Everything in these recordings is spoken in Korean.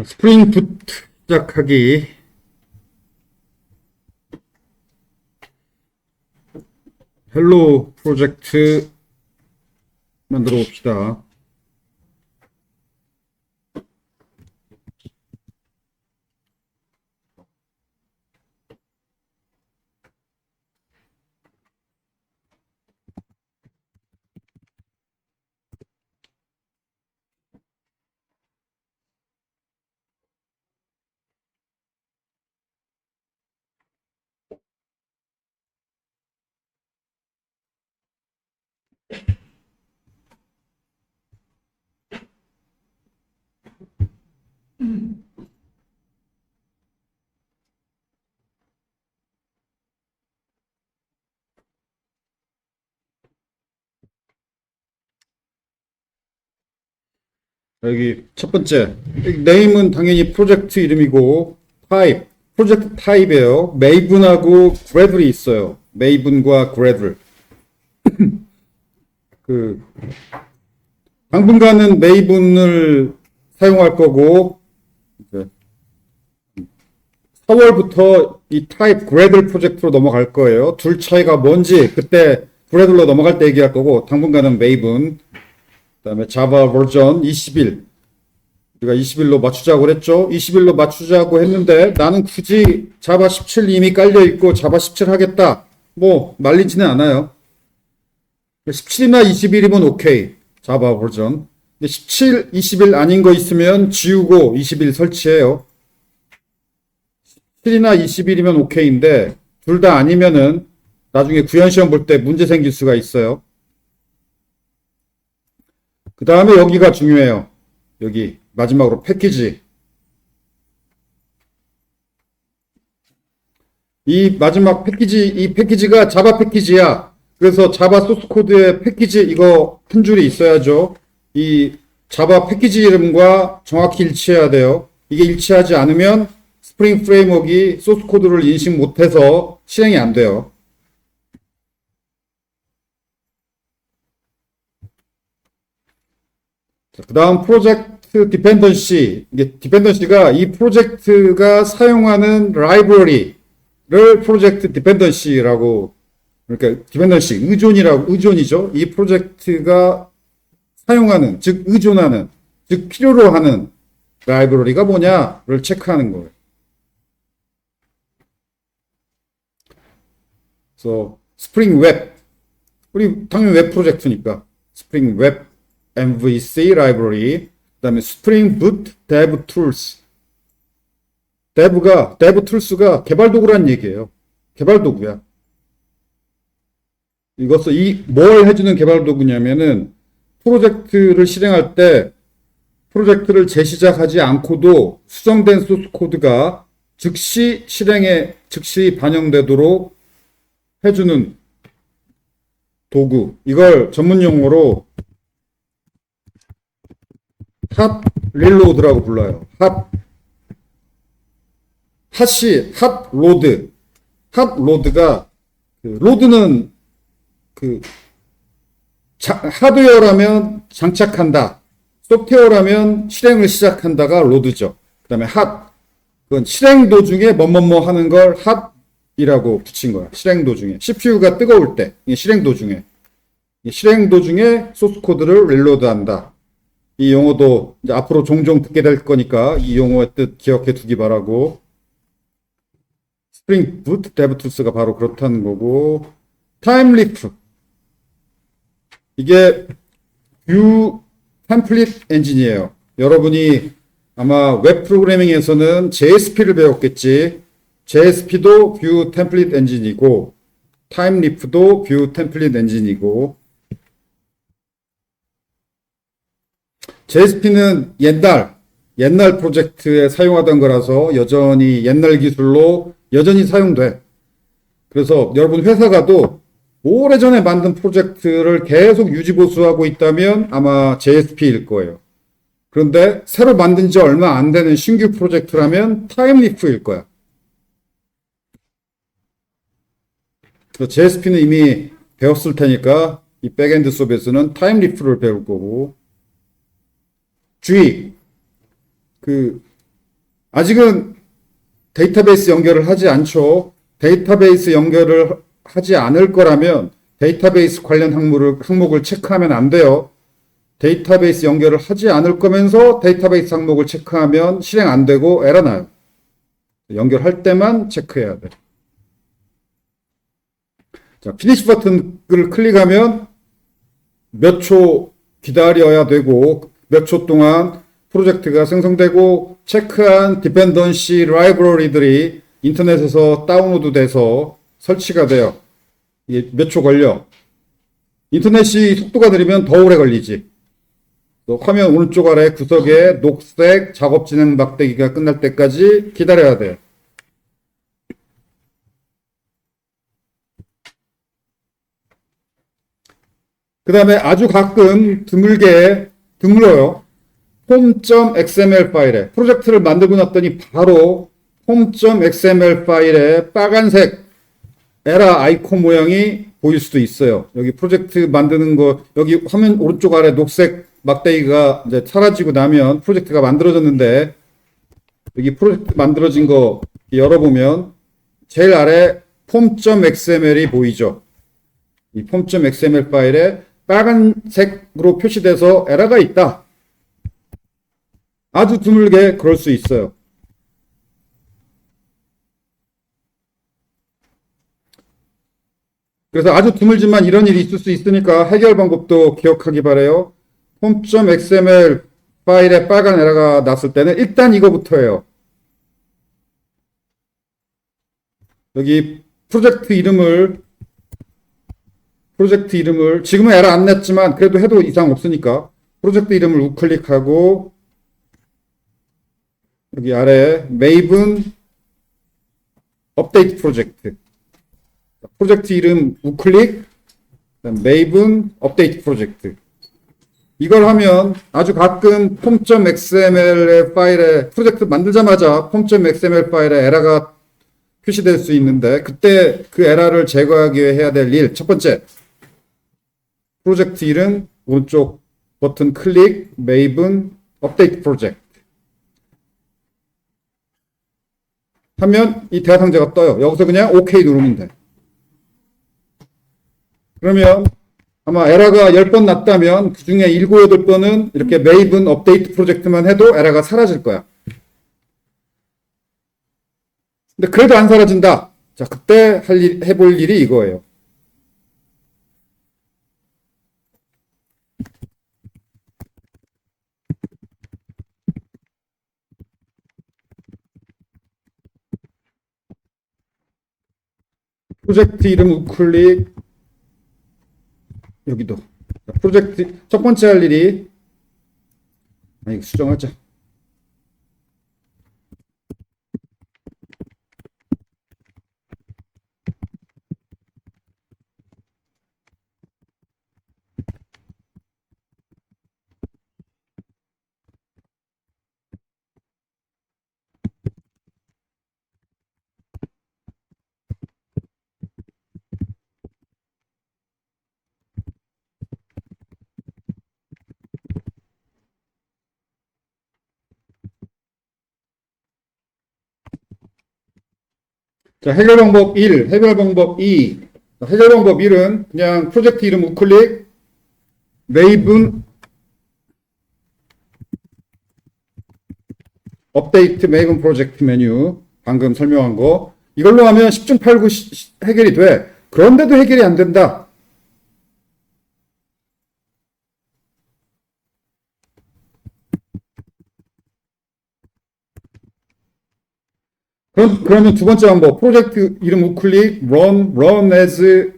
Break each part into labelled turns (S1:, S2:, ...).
S1: 스프링 부트 시작하기. 헬로 프로젝트 만들어 봅시다. 여기 첫 번째, 네임은 당연히 프로젝트 이름이고, 타입, 프로젝트 타입이에요. 메이븐하고 그래들이 있어요. 메이븐과 그래들. 당분간은 메이븐을 사용할 거고, 이제 4월부터 이 타입 그래들 프로젝트로 넘어갈 거예요. 둘 차이가 뭔지 그때 그래들로 넘어갈 때 얘기할 거고, 당분간은 메이븐. 그다음에 자바 버전 21. 우리가 21로 맞추자고 그랬죠. 21로 맞추자고 했는데 나는 굳이 자바 17 이미 깔려 있고 자바 17 하겠다. 뭐 말리지는 않아요. 17이나 21이면 오케이. 자바 버전. 근데 17, 21 아닌 거 있으면 지우고 21 설치해요. 17이나 21이면 오케이인데 둘 다 아니면은 나중에 구현시험 볼 때 문제 생길 수가 있어요. 그 다음에 여기가 중요해요. 여기 마지막으로 패키지. 이 마지막 패키지, 이 패키지가 자바 패키지야. 그래서 자바 소스 코드에 패키지 이거 한 줄이 있어야죠. 이 자바 패키지 이름과 정확히 일치해야 돼요. 이게 일치하지 않으면 스프링 프레임워크가 소스 코드를 인식 못해서 실행이 안 돼요. 그 다음 프로젝트 디펜던시. 이게 디펜던시가 이 프로젝트가 사용하는 라이브러리를 프로젝트 디펜던시라고, 그러니까 디펜던시 의존이죠. 이 프로젝트가 사용하는, 즉 의존하는, 즉 필요로 하는 라이브러리가 뭐냐를 체크하는 거예요. 그래서 스프링 웹, 우리 당연히 웹 프로젝트니까 스프링 웹 MVC 라이브러리, 그 다음에 스프링 부트 데브 툴스. 데브 툴스가 개발 도구란 얘기예요. 개발 도구야. 이것을 뭘 해주는 개발 도구냐면은 프로젝트를 실행할 때 프로젝트를 재시작하지 않고도 수정된 소스 코드가 즉시 즉시 반영되도록 해주는 도구. 이걸 전문 용어로 핫 릴로드라고 불러요. 핫 로드. 핫 로드가, 로드는 하드웨어라면 장착한다. 소프트웨어라면 실행을 시작한다가 로드죠. 그 다음에 그건 실행 도중에 뭐뭐뭐 하는 걸 핫이라고 붙인 거야. 실행 도중에. CPU가 뜨거울 때, 실행 도중에 소스 코드를 릴로드 한다. 이 용어도 이제 앞으로 종종 듣게 될 거니까 이 용어의 뜻 기억해 두기 바라고. 스프링 부트 데브툴스가 바로 그렇다는 거고. 타임리프. 이게 뷰 템플릿 엔진이에요. 여러분이 아마 웹 프로그래밍에서는 JSP를 배웠겠지. JSP도 뷰 템플릿 엔진이고, 타임리프도 뷰 템플릿 엔진이고, JSP는 옛날 프로젝트에 사용하던 거라서 여전히 옛날 기술로 여전히 사용돼. 그래서 여러분 회사 가도 오래전에 만든 프로젝트를 계속 유지보수하고 있다면 아마 JSP일 거예요. 그런데 새로 만든 지 얼마 안 되는 신규 프로젝트라면 타임리프일 거야. 그래서 JSP는 이미 배웠을 테니까 이 백엔드 수업에서는 타임리프를 배울 거고. G, 아직은 데이터베이스 연결을 하지 않죠. 데이터베이스 연결을 하지 않을 거라면 데이터베이스 관련 항목을 체크하면 안 돼요. 데이터베이스 연결을 하지 않을 거면서 데이터베이스 항목을 체크하면 실행 안 되고 에러 나요. 연결할 때만 체크해야 돼. 자, 피니시 버튼을 클릭하면 몇 초 기다려야 되고 몇 초 동안 프로젝트가 생성되고 체크한 디펜던시 라이브러리들이 인터넷에서 다운로드 돼서 설치가 돼요. 이게 몇 초 걸려. 인터넷이 속도가 느리면 더 오래 걸리지. 또 화면 오른쪽 아래 구석에 녹색 작업 진행 막대기가 끝날 때까지 기다려야 돼요. 그 다음에 아주 가끔 드물어요. 폼.xml 파일에 프로젝트를 만들고 났더니 바로 폼.xml 파일에 빨간색 에라 아이콘 모양이 보일 수도 있어요. 여기 프로젝트 만드는 거, 여기 화면 오른쪽 아래 녹색 막대기가 이제 사라지고 나면 프로젝트가 만들어졌는데, 여기 프로젝트 만들어진 거 열어보면 제일 아래 폼.xml이 보이죠. 이 폼.xml 파일에 빨간색으로 표시돼서 에러가 있다. 아주 드물게 그럴 수 있어요. 그래서 아주 드물지만 이런 일이 있을 수 있으니까 해결 방법도 기억하기 바래요. 폼.xml 파일에 빨간 에러가 났을 때는 일단 이거부터예요. 여기 프로젝트 이름을 지금은 에러 안 냈지만 그래도 해도 이상 없으니까 프로젝트 이름을 우클릭하고 여기 아래 메이븐 업데이트 프로젝트 이름 우클릭 메이븐 업데이트 프로젝트. 이걸 하면 아주 가끔 폼.xml 파일에 프로젝트 만들자마자 폼.xml 파일에 에러가 표시될 수 있는데, 그때 그 에러를 제거하기 위해 해야 될 일, 첫 번째, 프로젝트 이름 오른쪽 버튼 클릭 메이븐 업데이트 프로젝트 하면 이 대화 상자가 떠요. 여기서 그냥 OK 누르면 돼. 그러면 아마 에러가 10번 났다면 그 중에 7, 8번은 이렇게 메이븐 업데이트 프로젝트만 해도 에러가 사라질 거야. 근데 그래도 안 사라진다. 자, 그때 해볼 일이 이거예요. 프로젝트 이름 우클릭 여기도 프로젝트 첫 번째 할 일이 이거 수정하자. 자, 해결 방법 1, 해결 방법 2. 해결 방법 1은 그냥 프로젝트 이름 우클릭, 메이븐, 업데이트 메이븐 프로젝트 메뉴, 방금 설명한 거. 이걸로 하면 10중 8구 해결이 돼. 그런데도 해결이 안 된다. 그러면 두 번째 방법, 프로젝트 이름 우클릭, run as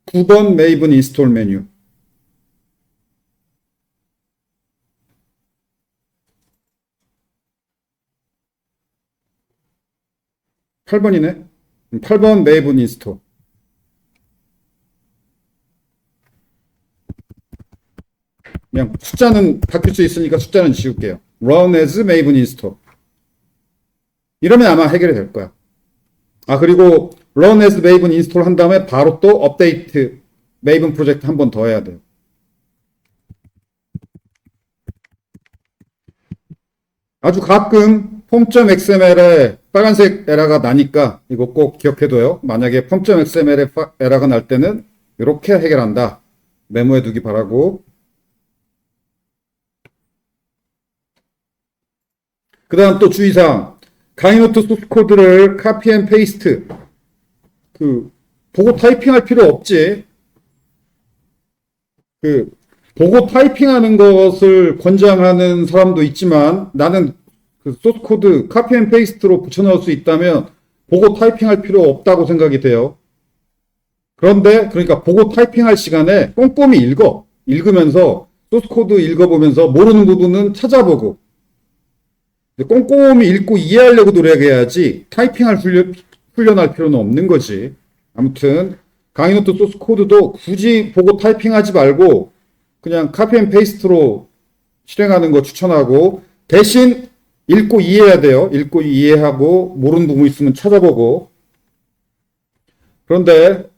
S1: 9번 메이븐 인스톨 메뉴. 8번이네. 8번 메이븐 인스톨. 그냥 숫자는 바뀔 수 있으니까 숫자는 지울게요. run as 메이븐 인스톨. 이러면 아마 해결이 될 거야. 아, 그리고 run as maven 인스톨 한 다음에 바로 또 업데이트 maven 프로젝트 한 번 더 해야 돼요. 아주 가끔 폼.xml에 빨간색 에러가 나니까 이거 꼭 기억해둬요. 만약에 폼.xml에 에러가 날 때는 이렇게 해결한다. 메모해 두기 바라고. 그 다음 또 주의사항. 강의노트 소스 코드를 카피 앤 페이스트. 보고 타이핑할 필요 없지. 보고 타이핑하는 것을 권장하는 사람도 있지만 나는 소스 코드 카피 앤 페이스트로 붙여넣을 수 있다면 보고 타이핑할 필요 없다고 생각이 돼요. 그런데 그러니까 보고 타이핑할 시간에 꼼꼼히 읽으면서 소스 코드 읽어보면서 모르는 부분은 찾아보고 꼼꼼히 읽고 이해하려고 노력해야지 타이핑할 훈련할 필요는 없는 거지. 아무튼 강의노트 소스 코드도 굳이 보고 타이핑하지 말고 그냥 카피 앤 페이스트로 실행하는 거 추천하고 대신 읽고 이해해야 돼요. 읽고 이해하고 모르는 부분 있으면 찾아보고. 그런데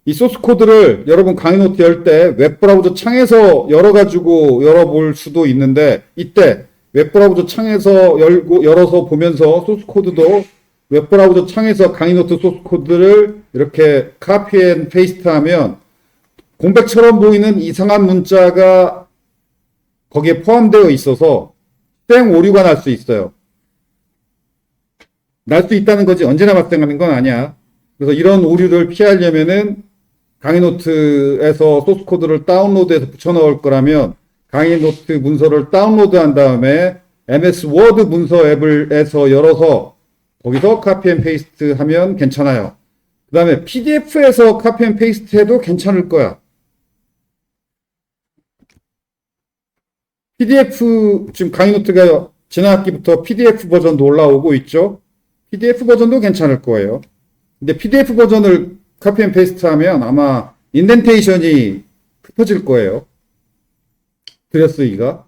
S1: 이 소스 코드를 여러분 강의노트 열 때 웹브라우저 창에서 열어가지고 열어볼 수도 있는데 이때 웹브라우저 창에서 열어서 보면서 소스 코드도 웹브라우저 창에서 강의노트 소스 코드를 이렇게 카피 앤 페이스트 하면 공백처럼 보이는 이상한 문자가 거기에 포함되어 있어서 생 오류가 날 수 있어요. 날 수 있다는 거지 언제나 발생하는 건 아니야. 그래서 이런 오류를 피하려면은 강의노트에서 소스 코드를 다운로드해서 붙여 넣을 거라면 강의노트 문서를 다운로드한 다음에 MS 워드 문서 앱에서 열어서 거기서 카피 앤 페이스트 하면 괜찮아요. 그 다음에 PDF에서 카피 앤 페이스트 해도 괜찮을 거야. PDF, 지금 강의노트가 지난 학기부터 PDF 버전도 올라오고 있죠. PDF 버전도 괜찮을 거예요. 근데 PDF 버전을 카피 앤 페이스트 하면 아마 인덴테이션이 흩어질 거예요. 그려쓰기가.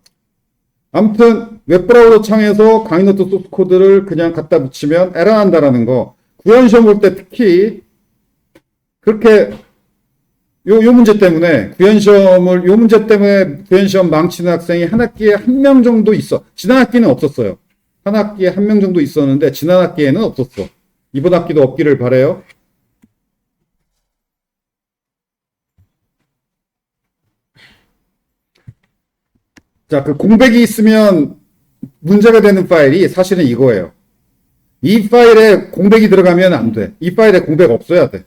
S1: 아무튼 웹브라우저 창에서 강의노트 소스 코드를 그냥 갖다 붙이면 에러 난다라는 거. 구현시험 볼 때 특히 그렇게 요 문제 때문에 요 문제 때문에 구현시험 망치는 학생이 한 학기에 한 명 정도 있어. 지난 학기는 없었어요. 한 학기에 한 명 정도 있었는데 지난 학기에는 없었어. 이번 학기도 없기를 바래요. 자, 그 공백이 있으면 문제가 되는 파일이 사실은 이거예요. 이 파일에 공백이 들어가면 안 돼. 이 파일에 공백 없어야 돼.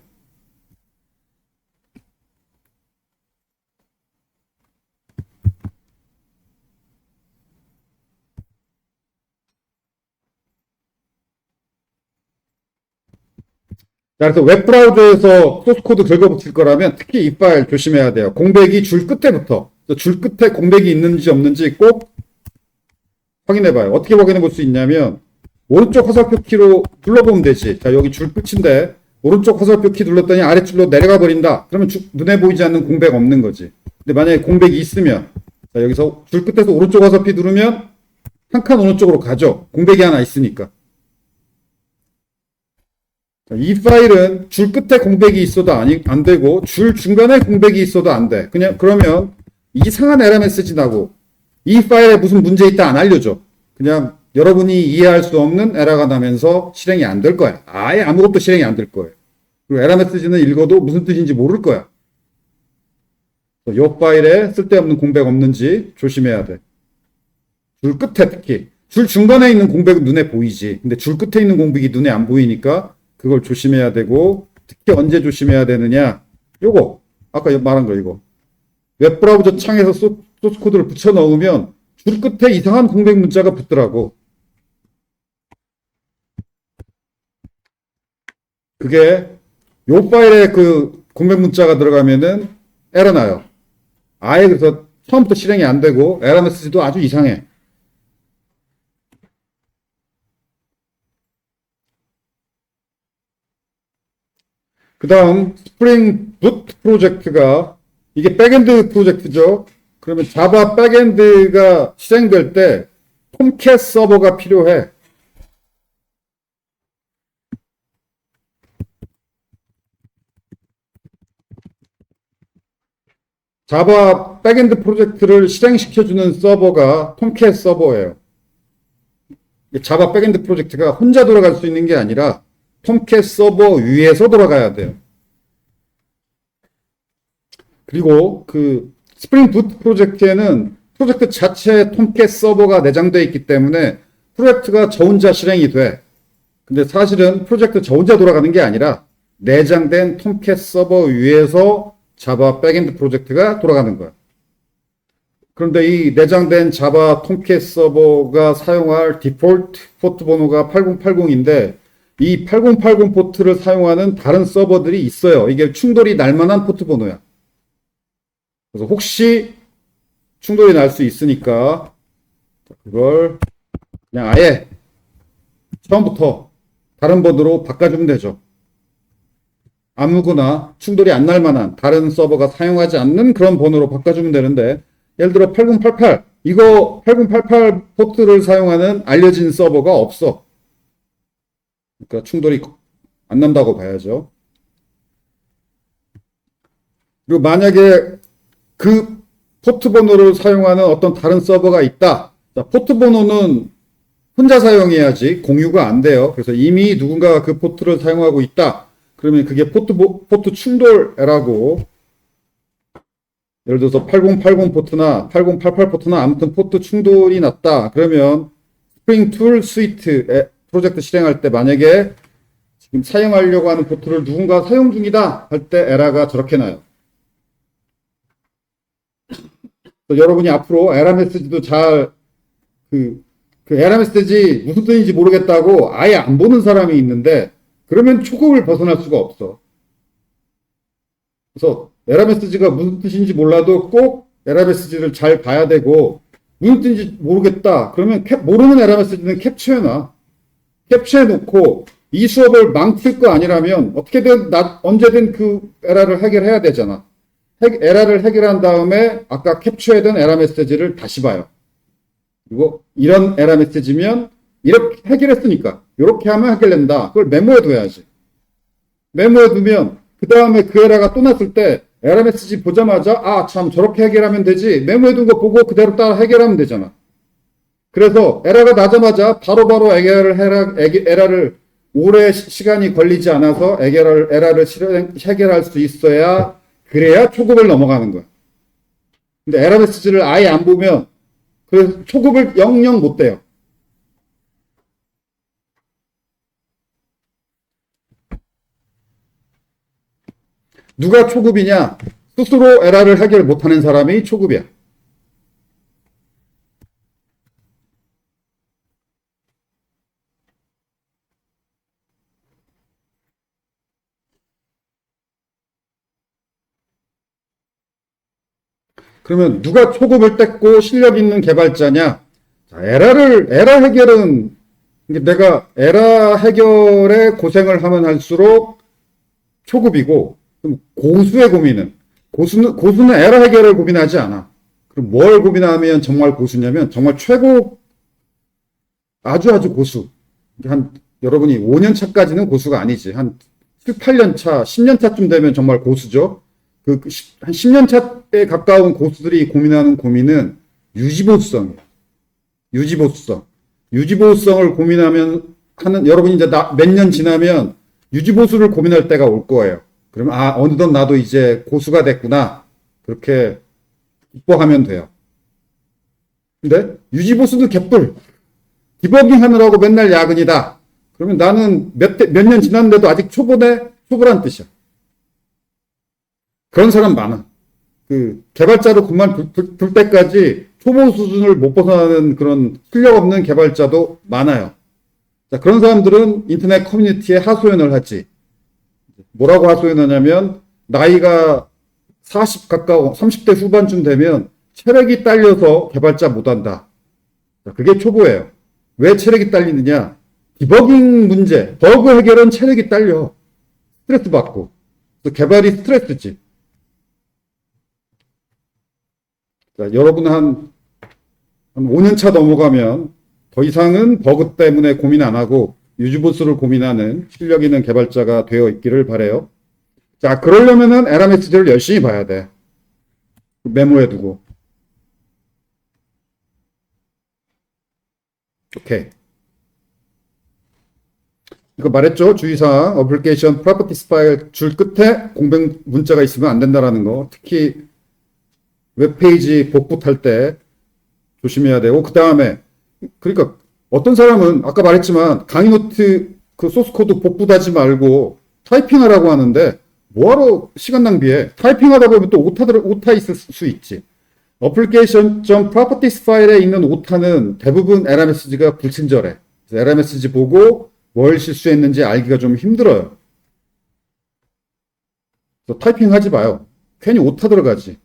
S1: 자, 그래서 웹브라우저에서 소스코드 긁어붙일 거라면 특히 이 파일 조심해야 돼요. 공백이 줄 끝에부터. 줄 끝에 공백이 있는지 없는지 꼭 확인해 봐요. 어떻게 확인해 볼 수 있냐면 오른쪽 화살표 키로 눌러보면 되지. 자, 여기 줄 끝인데 오른쪽 화살표 키 눌렀더니 아래줄로 내려가 버린다. 그러면 눈에 보이지 않는 공백 없는 거지. 근데 만약에 공백이 있으면 자, 여기서 줄 끝에서 오른쪽 화살표 누르면 한 칸 오른쪽으로 가죠. 공백이 하나 있으니까. 이 파일은 줄 끝에 공백이 있어도 안 되고 줄 중간에 공백이 있어도 안 돼. 그냥 그러면 이상한 에러 메시지 나고 이 파일에 무슨 문제 있다 안 알려줘. 그냥 여러분이 이해할 수 없는 에러가 나면서 실행이 안 될 거야. 아예 아무것도 실행이 안 될 거예요. 그리고 에러 메시지는 읽어도 무슨 뜻인지 모를 거야. 이 파일에 쓸데없는 공백 없는지 조심해야 돼. 줄 끝에 특히. 줄 중간에 있는 공백은 눈에 보이지. 근데 줄 끝에 있는 공백이 눈에 안 보이니까 그걸 조심해야 되고 특히 언제 조심해야 되느냐. 요거 아까 말한 거 이거. 웹브라우저 창에서 소스 코드를 붙여 넣으면 줄 끝에 이상한 공백 문자가 붙더라고. 그게 요 파일에 그 공백 문자가 들어가면은 에러 나요. 아예 그래서 처음부터 실행이 안 되고 에러 메시지도 아주 이상해. 그 다음 스프링 부트 프로젝트가 이게 백엔드 프로젝트죠. 그러면 자바 백엔드가 실행될 때 톰캣 서버가 필요해. 자바 백엔드 프로젝트를 실행시켜주는 서버가 톰캣 서버예요. 자바 백엔드 프로젝트가 혼자 돌아갈 수 있는 게 아니라 톰캣 서버 위에서 돌아가야 돼요. 그리고 그 스프링 부트 프로젝트에는 프로젝트 자체에 톰캣 서버가 내장되어 있기 때문에 프로젝트가 저 혼자 실행이 돼. 근데 사실은 프로젝트 저 혼자 돌아가는 게 아니라 내장된 톰캣 서버 위에서 자바 백엔드 프로젝트가 돌아가는 거야. 그런데 이 내장된 자바 톰캣 서버가 사용할 디폴트 포트 번호가 8080인데 이 8080 포트를 사용하는 다른 서버들이 있어요. 이게 충돌이 날 만한 포트 번호야. 그래서 혹시 충돌이 날 수 있으니까 그걸 그냥 아예 처음부터 다른 번호로 바꿔주면 되죠. 아무거나 충돌이 안 날 만한 다른 서버가 사용하지 않는 그런 번호로 바꿔주면 되는데 예를 들어 8088 이거 8088 포트를 사용하는 알려진 서버가 없어. 그러니까 충돌이 안 난다고 봐야죠. 그리고 만약에 그 포트 번호를 사용하는 어떤 다른 서버가 있다. 자, 포트 번호는 혼자 사용해야지 공유가 안 돼요. 그래서 이미 누군가가 그 포트를 사용하고 있다. 그러면 그게 포트 충돌이라고 예를 들어서 8080 포트나 8088 포트나 아무튼 포트 충돌이 났다. 그러면 스프링 툴 스위트 프로젝트 실행할 때 만약에 지금 사용하려고 하는 포트를 누군가 사용 중이다 할 때 에러가 저렇게 나요. 여러분이 앞으로 에러 메시지도 잘 그 에러 메시지 무슨 뜻인지 모르겠다고 아예 안 보는 사람이 있는데 그러면 초급을 벗어날 수가 없어. 그래서 에러 메시지가 무슨 뜻인지 몰라도 꼭 에러 메시지를 잘 봐야 되고 무슨 뜻인지 모르겠다. 그러면 모르는 에러 메시지는 캡처해놔. 캡처해놓고 이 수업을 망칠 거 아니라면 어떻게든 언제든 그 에러를 해결해야 되잖아. 에러를 해결한 다음에 아까 캡처해둔 에러 메시지를 다시 봐요. 그리고 이런 에러 메시지면 이렇게 해결했으니까 이렇게 하면 해결된다. 그걸 메모해 둬야지. 메모해 두면 그 다음에 그 에러가 또 났을 때 에러 메시지 보자마자 아 참 저렇게 해결하면 되지. 메모해 둔 거 보고 그대로 따라 해결하면 되잖아. 그래서 에러가 나자마자 바로바로 에러를 오래 시간이 걸리지 않아서 에러를 해결할 수 있어야 그래야 초급을 넘어가는 거야. 근데 에러 메시지를 아예 안 보면 그 초급을 영영 못 돼요. 누가 초급이냐? 스스로 에러를 해결 못하는 사람이 초급이야. 그러면 누가 초급을 뗐고 실력 있는 개발자냐? 자, 에러 해결은 내가 에러 해결에 고생을 하면 할수록 초급이고 그럼 고수의 고민은 고수는 에러 해결을 고민하지 않아. 그럼 뭘 고민하면 정말 고수냐면 정말 최고 아주 고수. 여러분이 5년 차까지는 고수가 아니지. 한 7, 8년 차, 10년 차쯤 되면 정말 고수죠. 한 10년 차에 가까운 고수들이 고민하는 고민은 유지보수성이에요. 유지보수성을 고민하면 여러분이 이제 몇 년 지나면 유지보수를 고민할 때가 올 거예요. 그러면 어느덧 나도 이제 고수가 됐구나. 그렇게 기뻐하면 돼요. 근데 유지보수는 개뿔. 디버깅 하느라고 맨날 야근이다. 그러면 나는 몇 년 지났는데도 아직 초보란 뜻이야. 그런 사람 많아. 개발자로 그만둘 때까지 초보 수준을 못 벗어나는 그런 실력 없는 개발자도 많아요. 자, 그런 사람들은 인터넷 커뮤니티에 하소연을 하지. 뭐라고 하소연하냐면, 나이가 30대 후반쯤 되면 체력이 딸려서 개발자 못한다. 자, 그게 초보예요. 왜 체력이 딸리느냐? 디버깅 문제, 버그 해결은 체력이 딸려. 스트레스 받고. 그래서 개발이 스트레스지. 자, 여러분 한 5년 차 넘어가면 더 이상은 버그 때문에 고민 안 하고 유지보수를 고민하는 실력 있는 개발자가 되어 있기를 바라요. 자, 그러려면은 에러 메시지를 열심히 봐야 돼. 메모해 두고. 오케이. 이거 말했죠? 주의사항. 어플리케이션 프로퍼티스 파일 줄 끝에 공백 문자가 있으면 안 된다라는 거. 특히 웹페이지 복붙할 때 조심해야 되고, 그 다음에, 그러니까 어떤 사람은 아까 말했지만 강의 노트 그 소스 코드 복붙하지 말고 타이핑하라고 하는데 뭐하러 시간 낭비해? 타이핑하다 보면 또 오타 있을 수 있지. application.properties 파일에 있는 오타는 대부분 에러 메시지가 불친절해. 그래서 에러 메시지 보고 뭘 실수했는지 알기가 좀 힘들어요. 그래서 타이핑하지 마요. 괜히 오타 들어가지.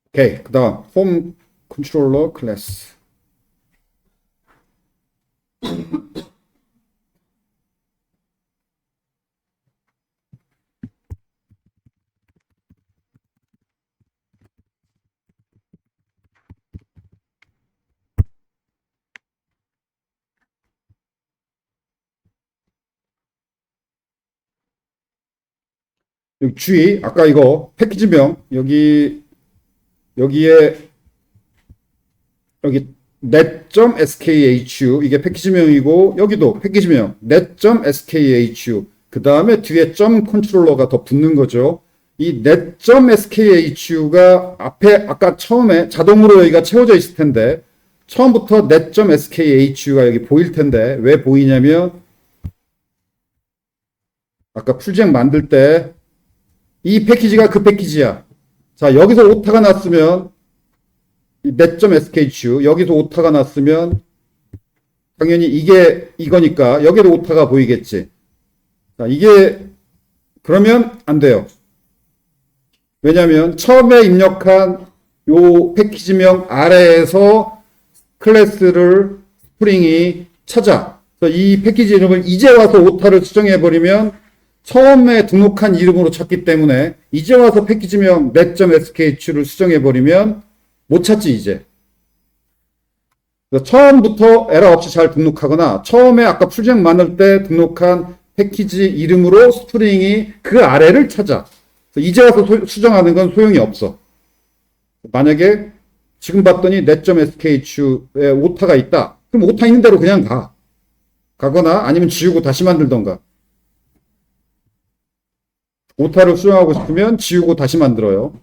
S1: 오케이. 그 다음 홈 컨트롤러 클래스. 여기 주의, 아까 이거 패키지명 여기에 여기 net.skhu 이게 패키지명이고 여기도 패키지명 net.skhu 그 다음에 뒤에 점 컨트롤러가 더 붙는 거죠. 이 net.skhu가 앞에 아까 처음에 자동으로 여기가 채워져 있을 텐데 처음부터 net.skhu가 여기 보일 텐데 왜 보이냐면 아까 풀잭 만들 때 이 패키지가 그 패키지야. 자, 여기서 오타가 났으면 net.skhu 여기서 오타가 났으면 당연히 이게 이거니까 여기도 오타가 보이겠지. 자, 이게 그러면 안 돼요. 왜냐하면 처음에 입력한 요 패키지명 아래에서 클래스를 스프링이 찾아. 그래서 이 패키지 이름을 이제 와서 오타를 수정해 버리면 처음에 등록한 이름으로 찾기 때문에 이제 와서 패키지명 net.skhu를 수정해 버리면 못 찾지 이제. 처음부터 에러 없이 잘 등록하거나 처음에 아까 풀잭 만들 때 등록한 패키지 이름으로 스프링이 그 아래를 찾아. 이제 와서 수정하는 건 소용이 없어. 만약에 지금 봤더니 net.skhu에 오타가 있다. 그럼 오타 있는 대로 그냥 가거나 아니면 지우고 다시 만들던가. 오타를 수정하고 싶으면 지우고 다시 만들어요.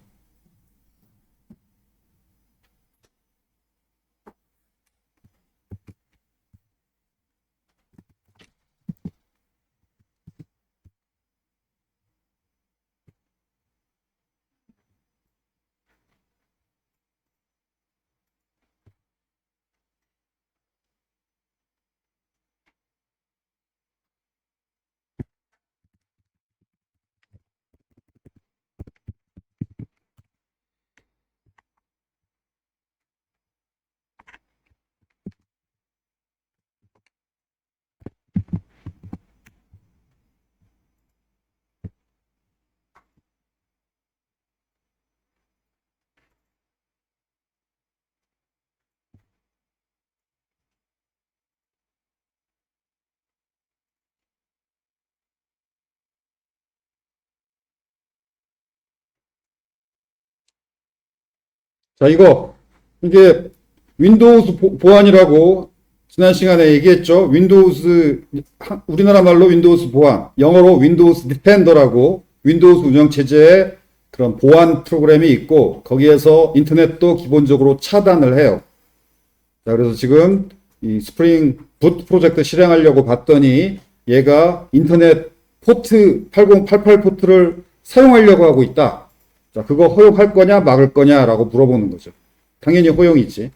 S1: 자, 이게 윈도우즈 보안이라고 지난 시간에 얘기했죠. 우리나라 말로 윈도우즈 보안, 영어로 윈도우즈 디펜더라고 윈도우즈 운영체제에 그런 보안 프로그램이 있고 거기에서 인터넷도 기본적으로 차단을 해요. 자, 그래서 지금 이 스프링 붓 프로젝트 실행하려고 봤더니 얘가 인터넷 포트 8088 포트를 사용하려고 하고 있다. 자, 그거 허용할 거냐 막을 거냐라고 물어보는 거죠. 당연히 허용이지.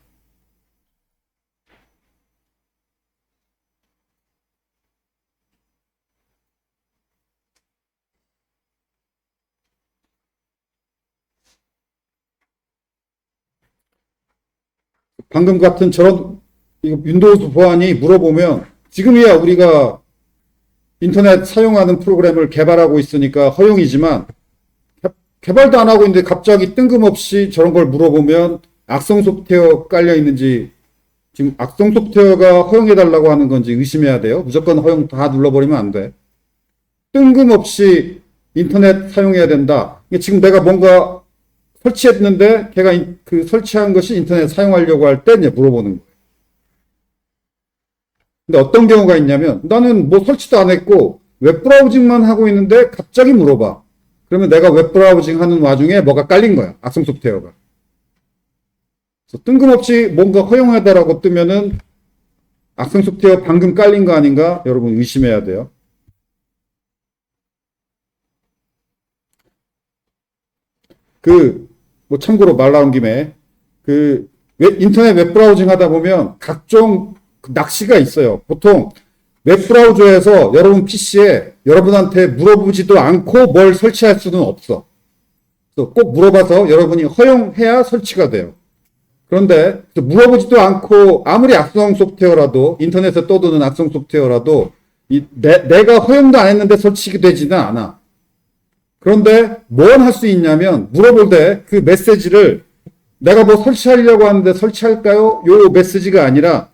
S1: 방금 같은 저런 윈도우즈 보안이 물어보면 지금이야 우리가 인터넷 사용하는 프로그램을 개발하고 있으니까 허용이지만 개발도 안 하고 있는데 갑자기 뜬금없이 저런 걸 물어보면 악성 소프트웨어 깔려 있는지 지금 악성 소프트웨어가 허용해달라고 하는 건지 의심해야 돼요. 무조건 허용 다 눌러버리면 안 돼. 뜬금없이 인터넷 사용해야 된다. 지금 내가 뭔가 설치했는데 걔가 그 설치한 것이 인터넷 사용하려고 할 때 이제 물어보는 거예요. 근데 어떤 경우가 있냐면 나는 뭐 설치도 안 했고 웹브라우징만 하고 있는데 갑자기 물어봐. 그러면 내가 웹브라우징 하는 와중에 뭐가 깔린 거야. 악성 소프트웨어가. 그래서 뜬금없이 뭔가 허용하다라고 뜨면은 악성 소프트웨어 방금 깔린 거 아닌가? 여러분 의심해야 돼요. 뭐 참고로 말 나온 김에 인터넷 웹브라우징 하다 보면 각종 낚시가 있어요. 보통 웹브라우저에서 여러분 PC에 여러분한테 물어보지도 않고 뭘 설치할 수는 없어. 그래서 꼭 물어봐서 여러분이 허용해야 설치가 돼요. 그런데 물어보지도 않고 아무리 악성 소프트웨어라도 인터넷에 떠도는 악성 소프트웨어라도 내가 허용도 안 했는데 설치되지는 않아. 그런데 뭘 할 수 있냐면 물어볼 때 그 메시지를 내가 뭐 설치하려고 하는데 설치할까요? 요 메시지가 아니라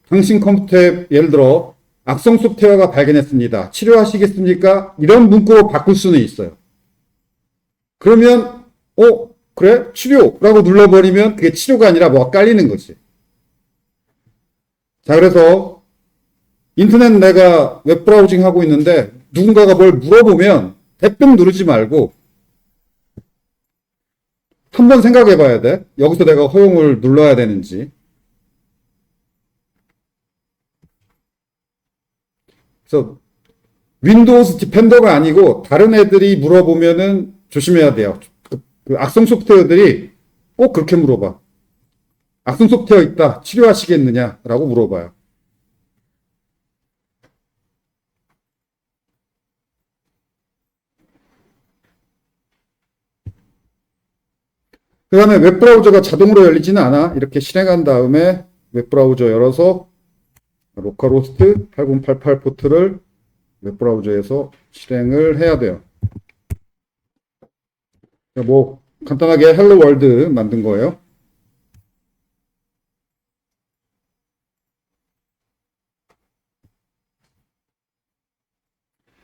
S1: 당신 컴퓨터에 예를 들어 악성 소프트웨어가 발견했습니다. 치료하시겠습니까? 이런 문구로 바꿀 수는 있어요. 그러면 그래? 치료라고 눌러버리면 그게 치료가 아니라 뭐가 깔리는 거지. 자, 그래서 인터넷 내가 웹브라우징 하고 있는데 누군가가 뭘 물어보면 대뜸 누르지 말고 한번 생각해 봐야 돼. 여기서 내가 허용을 눌러야 되는지. 그래서 윈도우스 디펜더가 아니고 다른 애들이 물어보면은 조심해야 돼요. 그 악성 소프트웨어들이 꼭 그렇게 물어봐. 악성 소프트웨어 있다. 치료하시겠느냐? 라고 물어봐요. 그 다음에 웹브라우저가 자동으로 열리지는 않아. 이렇게 실행한 다음에 웹브라우저 열어서 로컬호스트 8088 포트를 웹브라우저에서 실행을 해야 돼요. 뭐 간단하게 헬로 월드 만든 거예요.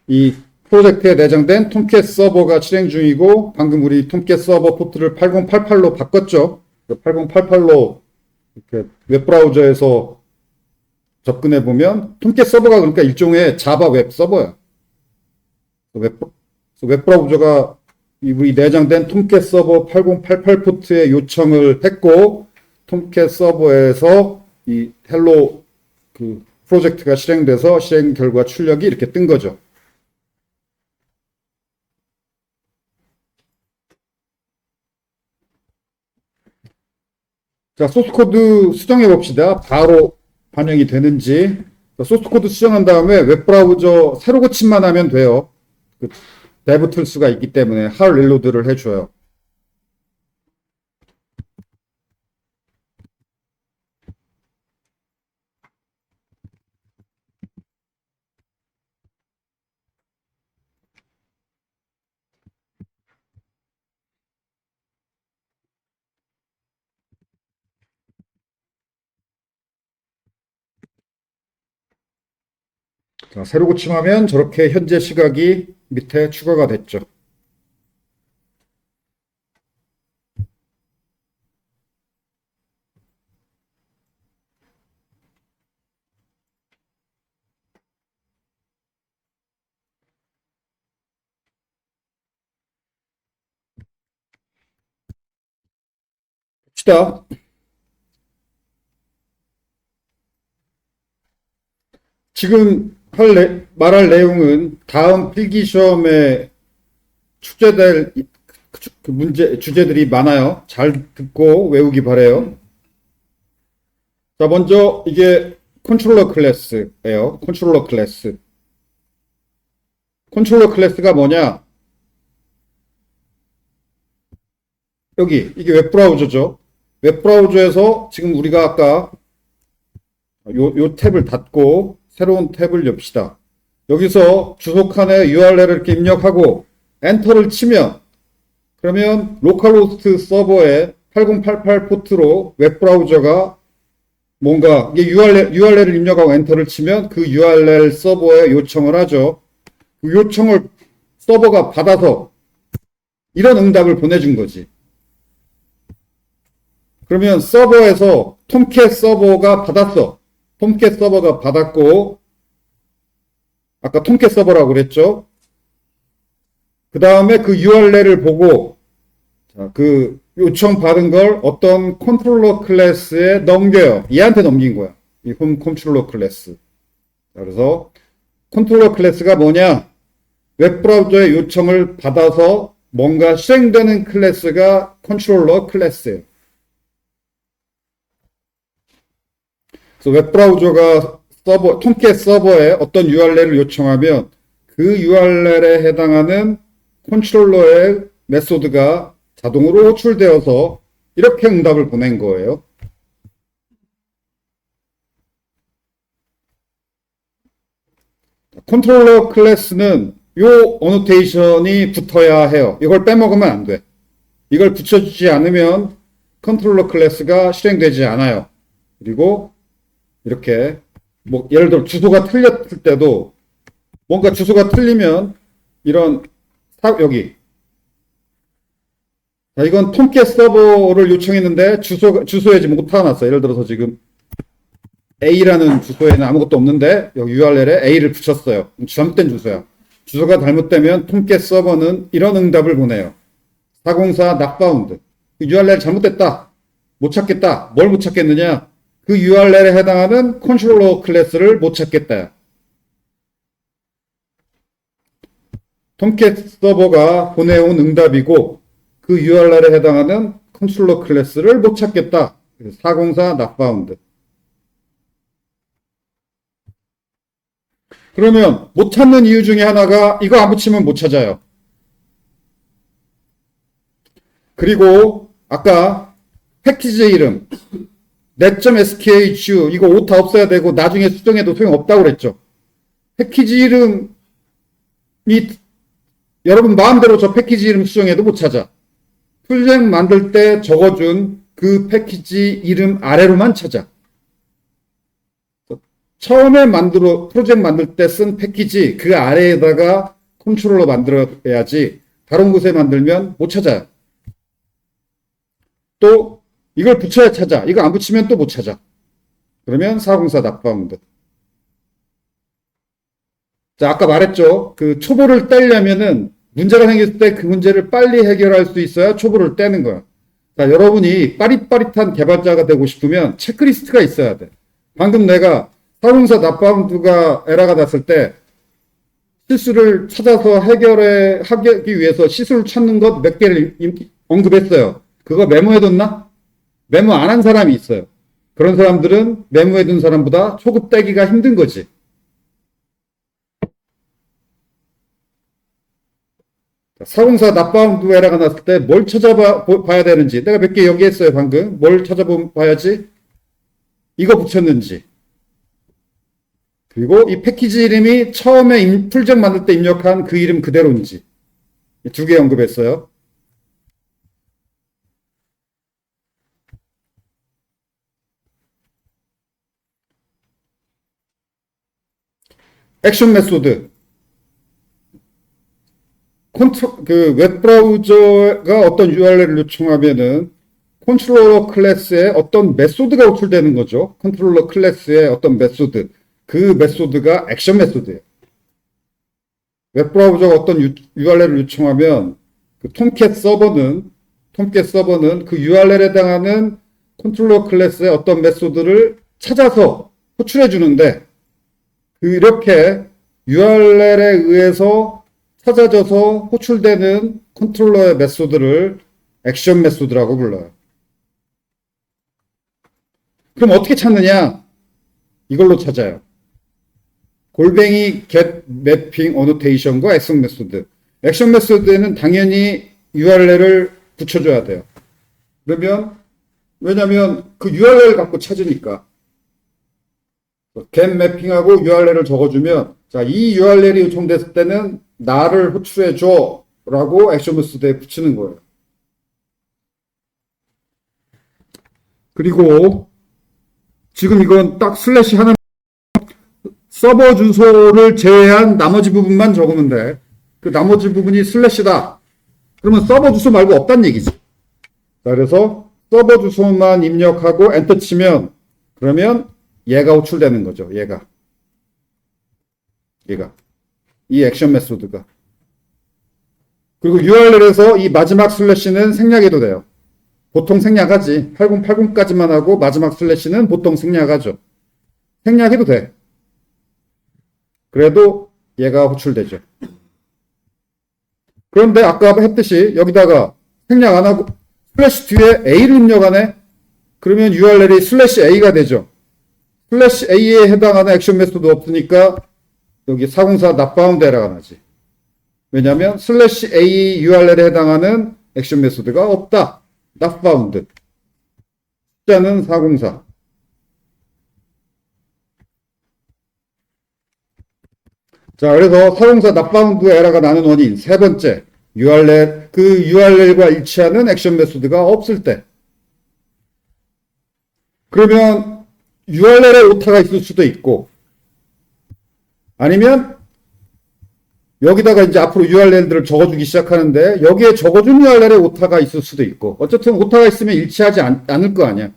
S1: 이 프로젝트에 내장된 톰캣 서버가 실행 중이고 방금 우리 톰캣 서버 포트를 8088로 바꿨죠. 8088로 이렇게 웹브라우저에서 접근해 보면 톰캣 서버가 그러니까 일종의 자바 웹 서버야. 웹브라우저가 우리 내장된 톰캣 서버 8088 포트에 요청을 했고 톰캣 서버에서 이 헬로 프로젝트가 실행돼서 실행 결과 출력이 이렇게 뜬 거죠. 자, 소스코드 수정해 봅시다. 바로 반영이 되는지. 소스코드 수정한 다음에 웹브라우저 새로 고침만 하면 돼요. 데브 툴스가 있기 때문에 할 릴로드를 해줘요. 자, 새로 고침하면 저렇게 현재 시각이 밑에 추가가 됐죠. 봅시다. 지금 말할 내용은 다음 필기 시험에 출제될 주제들이 많아요. 잘 듣고 외우기 바래요. 자, 먼저 이게 컨트롤러 클래스예요. 컨트롤러 클래스. 컨트롤러 클래스가 뭐냐? 여기 이게 웹브라우저죠. 웹브라우저에서 지금 우리가 아까 요 탭을 닫고 새로운 탭을 엽시다. 여기서 주소칸에 URL을 이렇게 입력하고 엔터를 치면 그러면 로컬호스트 서버에 8088 포트로 웹브라우저가 뭔가 이게 URL을 입력하고 엔터를 치면 그 URL 서버에 요청을 하죠. 그 요청을 서버가 받아서 이런 응답을 보내준 거지. 그러면 서버에서 톰캣 서버가 받았어. 톰캣 서버가 받았고, 아까 톰캣 서버라고 그랬죠? 그 다음에 그 URL을 보고, 자, 그 요청 받은 걸 어떤 컨트롤러 클래스에 넘겨요. 얘한테 넘긴 거야. 이 홈 컨트롤러 클래스. 자, 그래서 컨트롤러 클래스가 뭐냐? 웹브라우저의 요청을 받아서 뭔가 실행되는 클래스가 컨트롤러 클래스예요. 그래서 웹브라우저가 톰캣 서버에 어떤 URL을 요청하면 그 URL에 해당하는 컨트롤러의 메소드가 자동으로 호출되어서 이렇게 응답을 보낸 거예요. 컨트롤러 클래스는 요 어노테이션이 붙어야 해요. 이걸 빼먹으면 안 돼. 이걸 붙여주지 않으면 컨트롤러 클래스가 실행되지 않아요. 그리고 이렇게 뭐 예를 들어 주소가 틀렸을 때도 뭔가 주소가 틀리면 이런 여기 자, 이건 톰캣 서버를 요청했는데 주소에 지금 못 타놨어. 예를 들어서 지금 A라는 주소에는 아무것도 없는데 여기 URL에 A를 붙였어요. 잘못된 주소야. 주소가 잘못되면 톰캣 서버는 이런 응답을 보내요. 404 not found. URL 잘못됐다. 못 찾겠다. 뭘 못 찾겠느냐? 그 URL에 해당하는 컨트롤러 클래스를 못 찾겠다. 톰캣 서버가 보내온 응답이고 그 URL에 해당하는 컨트롤러 클래스를 못 찾겠다. 404 not found. 그러면 못 찾는 이유 중에 하나가 이거 안 붙이면 못 찾아요. 그리고 아까 패키지 이름 net.skhu 이거 오타 없어야 되고 나중에 수정해도 소용없다고 그랬죠. 패키지 이름이 여러분 마음대로 저 패키지 이름 수정해도 못 찾아. 프로젝트 만들 때 적어준 그 패키지 이름 아래로만 찾아. 처음에 프로젝트 만들 때 쓴 패키지 그 아래에다가 컨트롤러 만들어야지 다른 곳에 만들면 못 찾아요. 또 이걸 붙여야 찾아. 이거 안 붙이면 또 못 찾아. 그러면 404 not found. 자, 아까 말했죠. 그 초보를 떼려면은 문제가 생겼을 때 그 문제를 빨리 해결할 수 있어야 초보를 떼는 거야. 자, 여러분이 빠릿빠릿한 개발자가 되고 싶으면 체크리스트가 있어야 돼. 방금 내가 404 not found가 에러가 났을 때 실수를 찾아서 하기 위해서 실수를 찾는 것 몇 개를 언급했어요. 그거 메모해뒀나? 메모 안 한 사람이 있어요. 그런 사람들은 메모해둔 사람보다 초급 떼기가 힘든 거지. 자, 404 not found 에러가 났을 때 뭘 찾아봐야 되는지 내가 몇 개 얘기했어요 방금. 뭘 찾아봐야지? 이거 붙였는지. 그리고 이 패키지 이름이 처음에 풀적 만들 때 입력한 그 이름 그대로인지. 두 개 언급했어요. 액션 메소드. 그 웹브라우저가 어떤 URL을 요청하면은 컨트롤러 클래스에 어떤 메소드가 호출되는 거죠. 컨트롤러 클래스에 어떤 메소드. 그 메소드가 액션 메소드예요. 웹브라우저가 어떤 URL을 요청하면 그 톰캣 서버는 그 URL에 해당하는 컨트롤러 클래스의 어떤 메소드를 찾아서 호출해 주는데 이렇게 URL에 의해서 찾아져서 호출되는 컨트롤러의 메소드를 액션 메소드라고 불러요. 그럼 어떻게 찾느냐? 이걸로 찾아요. 골뱅이 get mapping annotation과 액션 메소드. 액션 메소드에는 당연히 URL을 붙여줘야 돼요. 왜냐면 그 URL 갖고 찾으니까. get mapping하고 URL을 적어주면, 자, 이 URL이 요청됐을 때는 나를 호출해줘 라고 액션 메소드에 붙이는 거예요. 그리고 지금 이건 딱 슬래시 하나 서버 주소를 제외한 나머지 부분만 적으면 돼. 그 나머지 부분이 슬래시다. 그러면 서버 주소 말고 없단 얘기지. 자, 그래서 서버 주소만 입력하고 엔터 치면 그러면 얘가 호출되는 거죠. 얘가. 이 액션 메소드가. 그리고 URL에서 이 마지막 슬래시는 생략해도 돼요. 보통 생략하지. 8080까지만 하고 마지막 슬래시는 보통 생략하죠. 생략해도 돼. 그래도 얘가 호출되죠. 그런데 아까 했듯이 여기다가 생략 안 하고 슬래시 뒤에 A를 입력하네? 그러면 URL이 슬래시 A가 되죠. 슬래시 A에 해당하는 액션 메소드 없으니까 여기 404 not found 에러가 나지. 왜냐하면 슬래시 A URL에 해당하는 액션 메소드가 없다. not found. 숫자는 404. 자, 그래서 404 not found 에러가 나는 원인 세 번째. 그 URL과 일치하는 액션 메소드가 없을 때. 그러면 URL에 오타가 있을 수도 있고, 아니면 여기다가 이제 앞으로 URL들을 적어주기 시작하는데 여기에 적어준 URL에 오타가 있을 수도 있고, 어쨌든 오타가 있으면 일치하지 않을 거 아니야.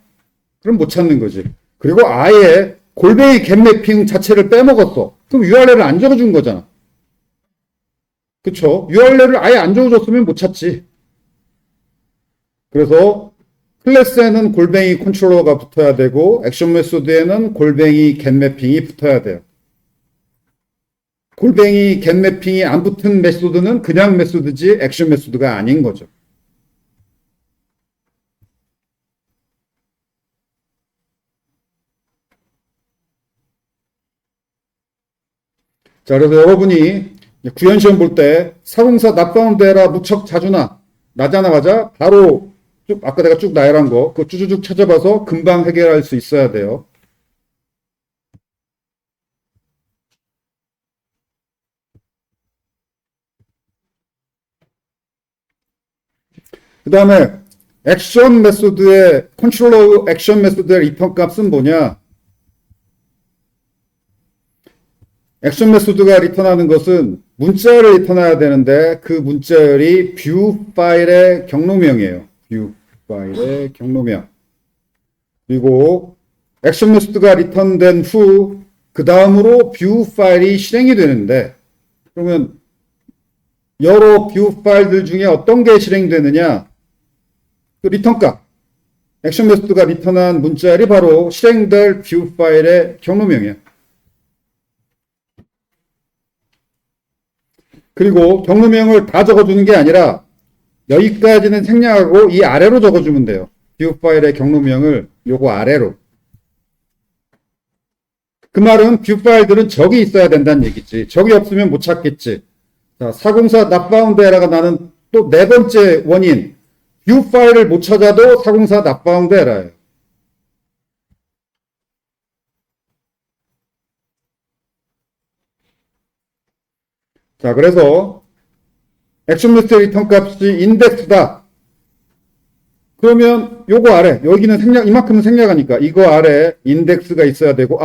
S1: 그럼 못 찾는 거지. 그리고 아예 골뱅이 겟 매핑 자체를 빼먹었어. 그럼 URL을 안 적어준 거잖아. 그쵸? URL을 아예 안 적어줬으면 못 찾지. 그래서 클래스에는 골뱅이 컨트롤러가 붙어야 되고 액션 메소드에는 골뱅이 겟 매핑이 붙어야 돼요. 골뱅이 겟 매핑이 안 붙은 메소드는 그냥 메소드지 액션 메소드가 아닌 거죠. 자, 그래서 여러분이 구현시험 볼 때 404 not found 에러 무척 자주 나자마자 바로 아까 내가 쭉 나열한 거 그거 쭈쭈쭉 찾아봐서 금방 해결할 수 있어야 돼요. 그 다음에 액션 메소드의 컨트롤러 액션 메소드의 리턴 값은 뭐냐? 액션 메소드가 리턴하는 것은 문자를 리턴해야 되는데 그 문자열이 뷰 파일의 경로명이에요. 뷰 파일의 경로명. 그리고 액션 메소드가 리턴된 후 그 다음으로 뷰 파일이 실행이 되는데 그러면 여러 뷰 파일들 중에 어떤 게 실행되느냐? 그 리턴 값. 액션 메소드가 리턴한 문자열이 바로 실행될 뷰 파일의 경로명이에요. 그리고 경로명을 다 적어주는 게 아니라 여기까지는 생략하고 이 아래로 적어주면 돼요. 뷰 파일의 경로명을 요거 아래로. 그 말은 뷰 파일들은 적이 있어야 된다는 얘기지. 적이 없으면 못 찾겠지. 자, 404 not found 에러가 나는 또 네 번째 원인. 뷰 파일을 못 찾아도 404 not found 에러예요. 자, 그래서 액션 메시지 리턴 값이 인덱스다. 그러면 요거 아래, 여기는 생략, 이만큼은 생략하니까 이거 아래 인덱스가 있어야 되고,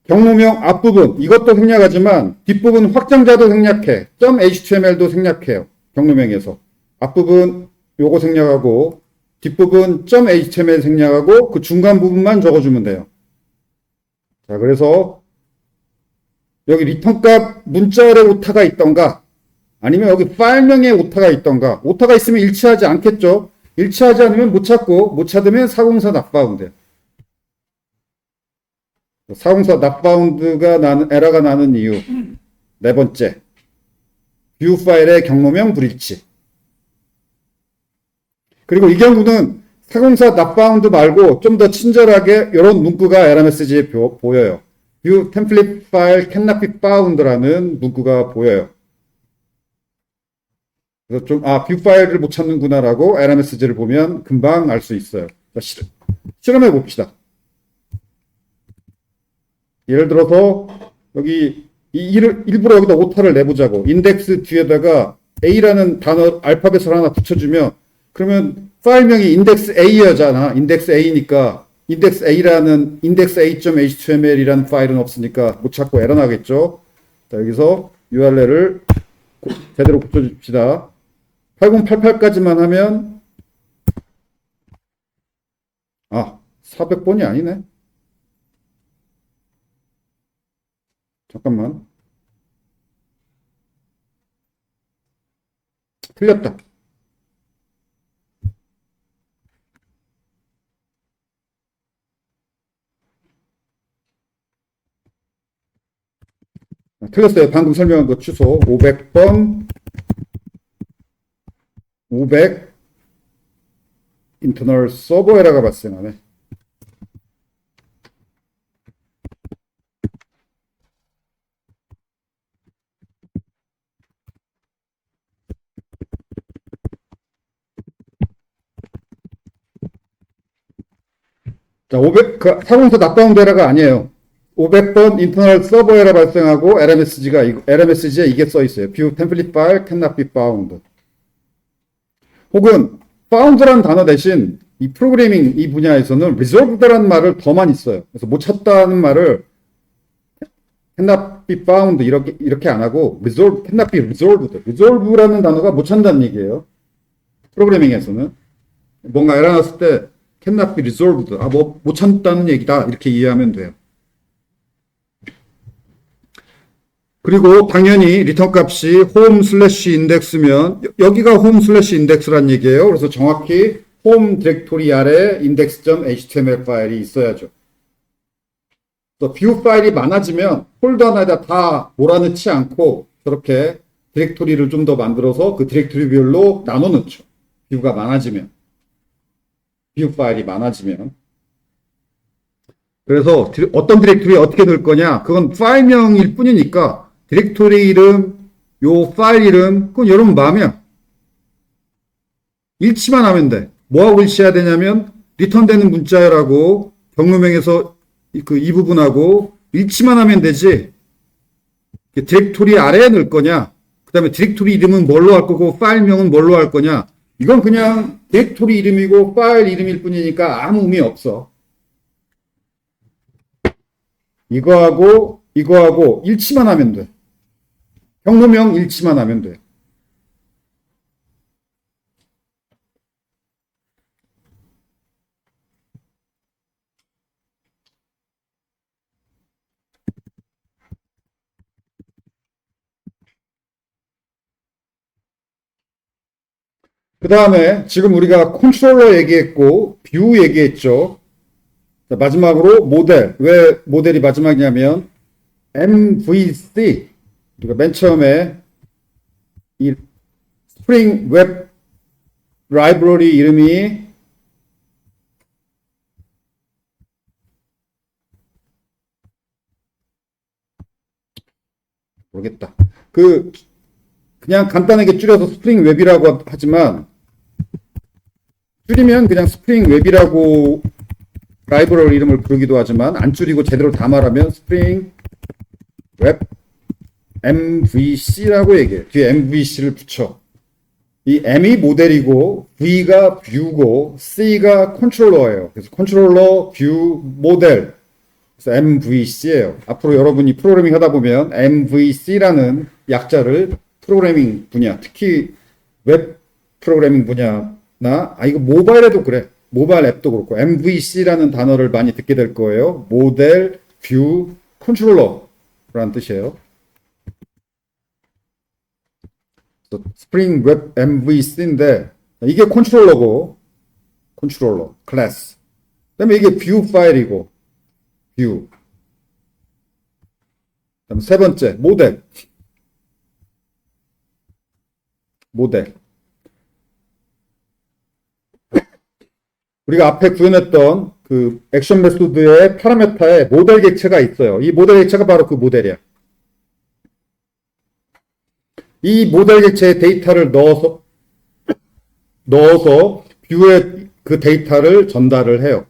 S1: 경로명 앞부분, 이것도 생략하지만 뒷부분 확장자도 생략해. .html도 생략해요. 경로명에서. 앞부분 요거 생략하고, 뒷부분 .html 생략하고, 그 중간 부분만 적어주면 돼요. 자, 그래서 여기 리턴값 문자열에 오타가 있던가 아니면 여기 파일명에 오타가 있던가 오타가 있으면 일치하지 않겠죠. 일치하지 않으면 못 찾고 못 찾으면 404 not found 404 not found가 에러가 나는 이유 네 번째 뷰 파일의 경로명 불일치. 그리고 이 경우는 404 not found 말고 좀 더 친절하게 이런 문구가 에러 메시지에 보여요. View template file cannot be found라는 문구가 보여요. 그래서 좀, 뷰 파일을 못 찾는구나라고 에러 메시지를 보면 금방 알 수 있어요. 자, 실험해 봅시다. 예를 들어서, 여기, 일부러 여기다 오타를 내보자고. 인덱스 뒤에다가 A라는 단어, 알파벳을 하나 붙여주면, 그러면 파일명이 인덱스 A잖아. 인덱스 A니까, 인덱스 A라는 인덱스 A.html이라는 파일은 없으니까 못 찾고 에러 나겠죠. 자, 여기서 URL을 제대로 붙여줍시다. 8088까지만 하면 400번이 아니네. 잠깐만. 틀렸다. 틀렸어요. 방금 설명한 거 취소. 500번 500 인터널 서버 에러가 발생하네. 자, 500, 사공서 납바운드 에러가 아니에요. 500번 인터널 서버 에러 발생하고 LMSG에 이게 써 있어요. View template file cannot be found. 혹은 found라는 단어 대신 이 프로그래밍 이 분야에서는 resolved라는 말을 더 많이 써요. 그래서 못 찾다는 말을 cannot be found 이렇게 안 하고 cannot be resolved. resolve라는 단어가 못 찾는다는 얘기예요. 프로그래밍에서는 뭔가 에러 났을 때 cannot be resolved. 못 찾다는 얘기다. 이렇게 이해하면 돼요. 그리고 당연히 리턴 값이 home 슬래시 인덱스면 여기가 home 슬래시 인덱스란 얘기예요. 그래서 정확히 home 디렉토리 아래 index.html 파일이 있어야죠. 또 view 파일이 많아지면 폴더 하나에다 다 몰아넣지 않고 저렇게 디렉토리를 좀 더 만들어서 그 디렉토리별로 나눠 넣죠. 뷰가 많아지면. 뷰 파일이 많아지면. 그래서 어떤 디렉토리에 어떻게 넣을 거냐? 그건 파일명일 뿐이니까 디렉토리 이름, 요 파일 이름, 그건 여러분 마음이야. 일치만 하면 돼. 뭐하고 일치해야 되냐면 리턴되는 문자열하고 경로명에서 이 부분하고 일치만 하면 되지. 디렉토리 아래에 넣을 거냐? 그 다음에 디렉토리 이름은 뭘로 할 거고 파일명은 뭘로 할 거냐? 이건 그냥 디렉토리 이름이고 파일 이름일 뿐이니까 아무 의미 없어. 이거하고 일치만 하면 돼. 경로명 일치만 하면 돼. 그 다음에 지금 우리가 컨트롤러 얘기했고 뷰 얘기했죠. 자, 마지막으로 모델. 왜 모델이 마지막이냐면 MVC 우리가 맨 처음에 이 스프링 웹 라이브러리 이름이 모르겠다. 그냥 간단하게 줄여서 스프링 웹이라고 하지만 줄이면 그냥 스프링 웹이라고 라이브러리 이름을 부르기도 하지만 안 줄이고 제대로 다 말하면 스프링 웹 MVC라고 얘기해요. 뒤에 MVC를 붙여. 이 M이 모델이고 V가 뷰고 C가 컨트롤러예요. 그래서 컨트롤러, 뷰, 모델. 그래서 MVC예요. 앞으로 여러분이 프로그래밍 하다 보면 MVC라는 약자를 프로그래밍 분야, 특히 웹 프로그래밍 분야나 이거 모바일에도 그래. 모바일 앱도 그렇고 MVC라는 단어를 많이 듣게 될 거예요. 모델, 뷰, 컨트롤러라는 뜻이에요. 스프링 웹 MVC인데 이게 컨트롤러 클래스. 그다음에 이게 뷰 파일이고 뷰. 그다음 세 번째 모델. 우리가 앞에 구현했던 그 액션 메소드의 파라메타에 모델 객체가 있어요. 이 모델 객체가 바로 그 모델이야. 이 모델 객체에 데이터를 넣어서 뷰에 그 데이터를 전달을 해요.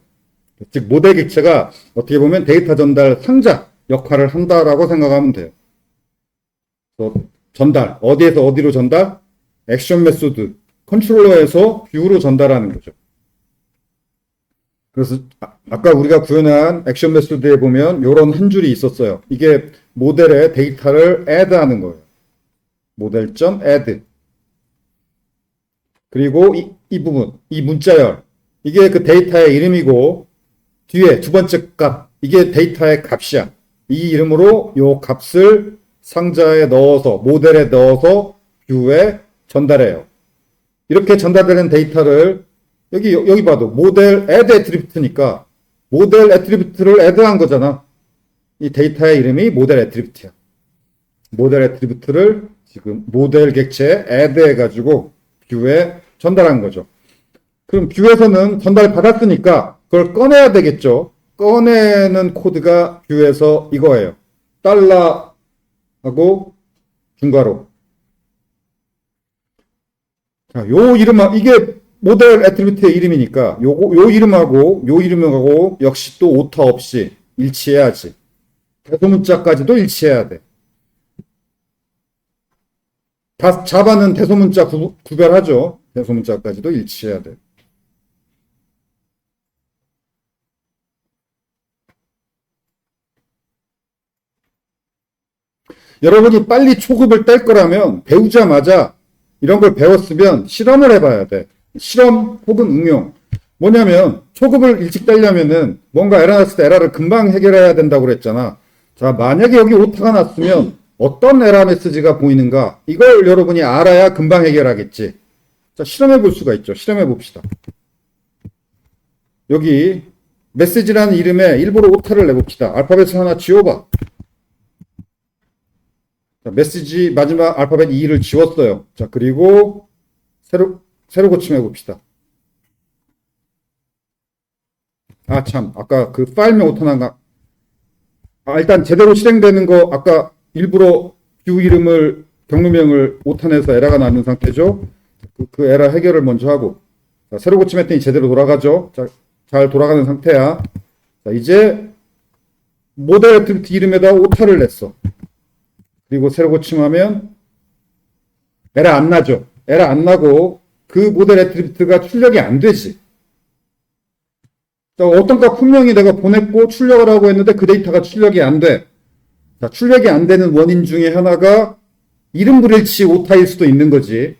S1: 즉 모델 객체가 어떻게 보면 데이터 전달 상자 역할을 한다라고 생각하면 돼요. 전달 어디에서 어디로 전달? 액션 메소드 컨트롤러에서 뷰로 전달하는 거죠. 그래서 아까 우리가 구현한 액션 메소드에 보면 이런 한 줄이 있었어요. 이게 모델에 데이터를 add하는 거예요. 모델.add. 그리고 이 부분, 이 문자열, 이게 그 데이터의 이름이고 뒤에 두 번째 값, 이게 데이터의 값이야. 이 이름으로 요 값을 상자에 넣어서 모델에 넣어서 뷰에 전달해요. 이렇게 전달되는 데이터를 여기 봐도 모델 add 애트리뷰트니까 모델 애트리뷰트를 add한 거잖아. 이 데이터의 이름이 모델 애트리뷰트야. 모델 애트리뷰트를 지금 모델 객체에 add 해가지고 뷰에 전달한 거죠. 그럼 뷰에서는 전달 받았으니까 그걸 꺼내야 되겠죠. 꺼내는 코드가 뷰에서 이거예요. 달러 하고 중괄호. 자, 요 이름, 이게 모델 애트리뷰트의 이름이니까 요 이름하고 요 이름하고 역시 또 오타 없이 일치해야지. 대소문자까지도 일치해야 돼. 자바는 대소문자 구별하죠. 대소문자까지도 일치해야 돼. 여러분이 빨리 초급을 뗄 거라면 배우자마자 이런 걸 배웠으면 실험을 해봐야 돼. 실험 혹은 응용. 뭐냐면 초급을 일찍 떼려면은 뭔가 에러 났을 때 에러를 금방 해결해야 된다고 그랬잖아. 자, 만약에 여기 오타가 났으면 어떤 에러 메시지가 보이는가? 이걸 여러분이 알아야 금방 해결하겠지. 자, 실험해 볼 수가 있죠. 실험해 봅시다. 여기 메시지라는 이름에 일부러 오타를 내봅시다. 알파벳을 하나 지워봐. 자, 메시지 마지막 알파벳 E를 지웠어요. 자, 그리고 새로 고침해 봅시다. 아, 참. 아까 그 파일명 오타 난가. 일단 제대로 실행되는 거 아까 일부러 뷰 이름을 경로명을 오타내서 에러가 나는 상태죠. 그 에러 해결을 먼저 하고. 자, 새로 고침했더니 제대로 돌아가죠. 자, 잘 돌아가는 상태야. 자, 이제 모델 애트리뷰트 이름에다 오타를 냈어. 그리고 새로 고침하면 에러 안 나죠. 에러 안 나고 그 모델 애트리뷰트가 출력이 안 되지. 자, 어떤 값 분명히 내가 보냈고 출력을 하고 했는데 그 데이터가 출력이 안 돼. 자, 출력이 안 되는 원인 중에 하나가 이름 불일치 오타일 수도 있는 거지.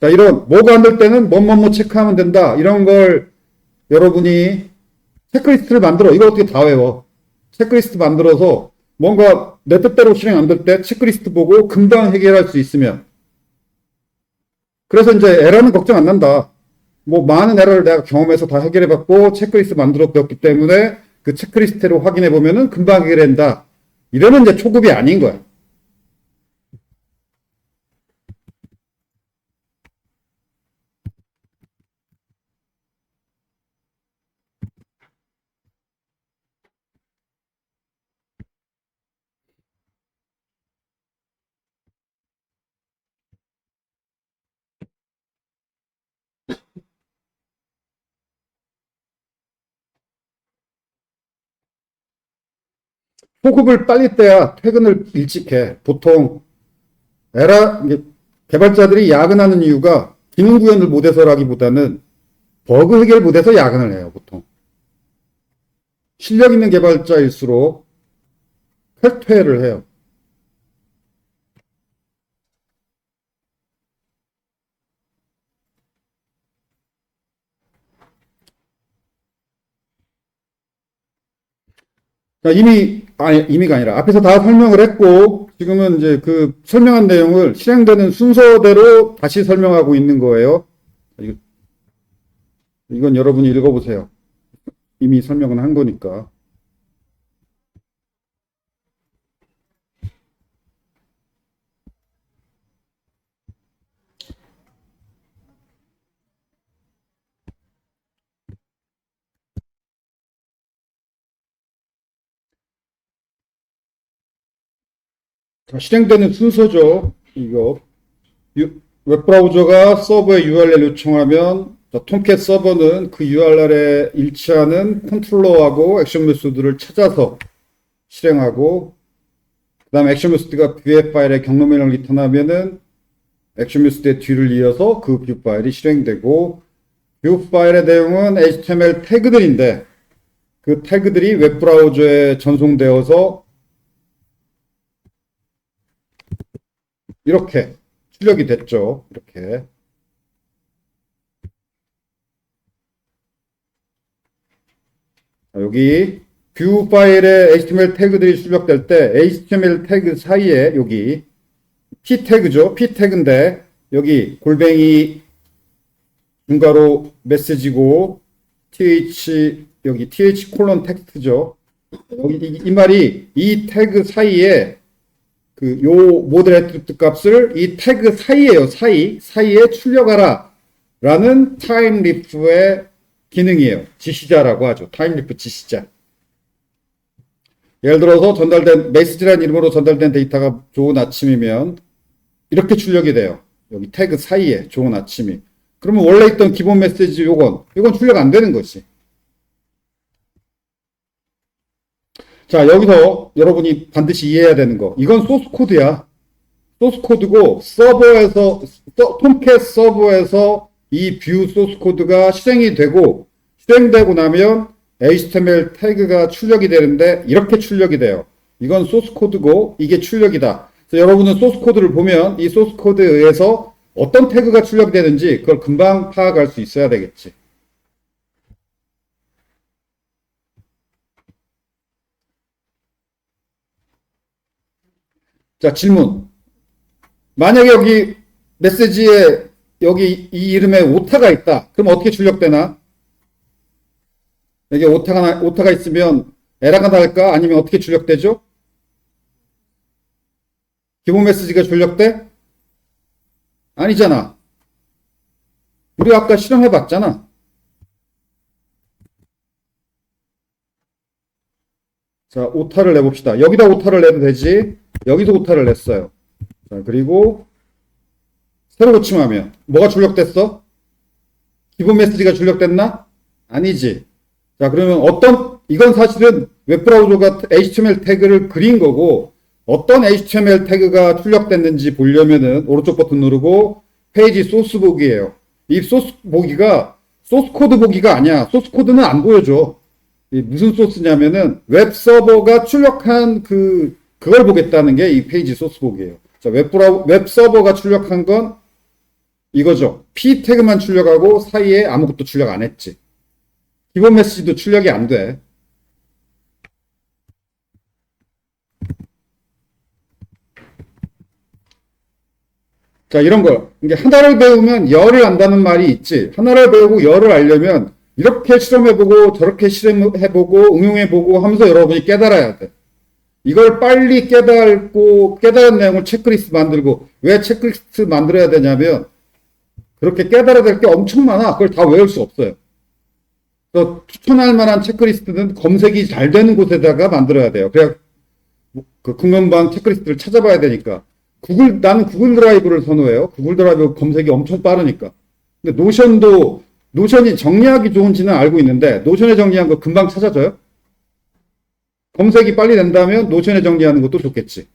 S1: 자, 이런 뭐가 안 될 때는 뭐뭐뭐 체크하면 된다. 이런 걸 여러분이 체크리스트를 만들어. 이거 어떻게 다 외워. 체크리스트 만들어서 뭔가 내 뜻대로 실행 안 될 때 체크리스트 보고 금방 해결할 수 있으면. 그래서 이제 에러는 걱정 안 난다. 뭐 많은 에러를 내가 경험해서 다 해결해봤고 체크리스트 만들었기 때문에 그 체크리스트로 확인해보면은 금방 해결된다. 이러면 이제 초급이 아닌 거야. 초급을 빨리 떼야 퇴근을 일찍 해. 보통 개발자들이 야근하는 이유가 기능 구현을 못해서라기보다는 버그 해결 못해서 야근을 해요, 보통. 실력 있는 개발자일수록 탈퇴를 해요. 자, 이미가 아니라 앞에서 다 설명을 했고, 지금은 이제 그 설명한 내용을 실행되는 순서대로 다시 설명하고 있는 거예요. 이건 여러분이 읽어보세요. 이미 설명은 한 거니까. 자, 실행되는 순서죠. 이거. 웹브라우저가 서버에 URL 요청하면 톰캣 서버는 그 URL에 일치하는 컨트롤러하고 액션 메소드를 찾아서 실행하고 그 다음 액션 메소드가 뷰 파일에 경로명을 리턴하면은 액션 메소드의 뒤를 이어서 그 뷰 파일이 실행되고 뷰 파일의 내용은 HTML 태그들인데 그 태그들이 웹브라우저에 전송되어서 이렇게 출력이 됐죠. 이렇게. 여기 뷰 파일에 HTML 태그들이 출력될 때 HTML 태그 사이에 여기 p 태그죠. p 태그인데 여기 골뱅이 중괄호 메시지고 여기 th 콜론 텍스트죠. 여기 이 말이 이 태그 사이에 그 요 모델 애트리뷰트 값을 이 태그 사이에요. 사이에 출력하라 라는 타임리프의 기능이에요. 지시자라고 하죠. 타임리프 지시자. 예를 들어서 전달된 메시지라는 이름으로 전달된 데이터가 좋은 아침이면 이렇게 출력이 돼요. 여기 태그 사이에 좋은 아침이. 그러면 원래 있던 기본 메시지 이건 출력 안 되는 거지. 자, 여기서 여러분이 반드시 이해해야 되는 거. 이건 소스 코드야. 소스 코드고 톰캣 서버에서 이 뷰 소스 코드가 실행되고 나면 HTML 태그가 출력이 되는데 이렇게 출력이 돼요. 이건 소스 코드고 이게 출력이다. 그래서 여러분은 소스 코드를 보면 이 소스 코드에 의해서 어떤 태그가 출력이 되는지 그걸 금방 파악할 수 있어야 되겠지. 자, 질문. 만약에 여기 메시지에 여기 이 이름에 오타가 있다. 그럼 어떻게 출력되나? 여기 오타가 있으면 에러가 날까? 아니면 어떻게 출력되죠? 기본 메시지가 출력돼? 아니잖아. 우리 아까 실험해 봤잖아. 자, 오타를 내봅시다. 여기다 오타를 내도 되지. 여기서 오타를 냈어요. 자, 그리고 새로 고침하면 뭐가 출력됐어? 기본 메시지가 출력됐나? 아니지. 자, 그러면 이건 사실은 웹브라우저가 HTML 태그를 그린 거고 어떤 HTML 태그가 출력됐는지 보려면은 오른쪽 버튼 누르고 페이지 소스 보기예요. 이 소스 보기가 소스 코드 보기가 아니야. 소스 코드는 안 보여줘. 무슨 소스냐면은 웹 서버가 출력한 그걸 보겠다는 게 이 페이지 소스 보기예요. 자, 웹 서버가 출력한 건 이거죠. p 태그만 출력하고 사이에 아무것도 출력 안 했지. 기본 메시지도 출력이 안 돼. 자, 이런 거. 이게 하나를 배우면 열을 안다는 말이 있지. 하나를 배우고 열을 알려면 이렇게 실험해보고 저렇게 실험해보고 응용해보고 하면서 여러분이 깨달아야 돼. 이걸 빨리 깨달은 내용을 체크리스트 만들고 왜 체크리스트 만들어야 되냐면 그렇게 깨달아야 될 게 엄청 많아. 그걸 다 외울 수 없어요. 그래서 추천할 만한 체크리스트는 검색이 잘 되는 곳에다가 만들어야 돼요. 그래야 그 금연방 체크리스트를 찾아봐야 되니까. 나는 구글 드라이브를 선호해요. 구글 드라이브 검색이 엄청 빠르니까. 근데 노션이 정리하기 좋은지는 알고 있는데, 노션에 정리한 거 금방 찾아져요? 검색이 빨리 된다면 노션에 정리하는 것도 좋겠지.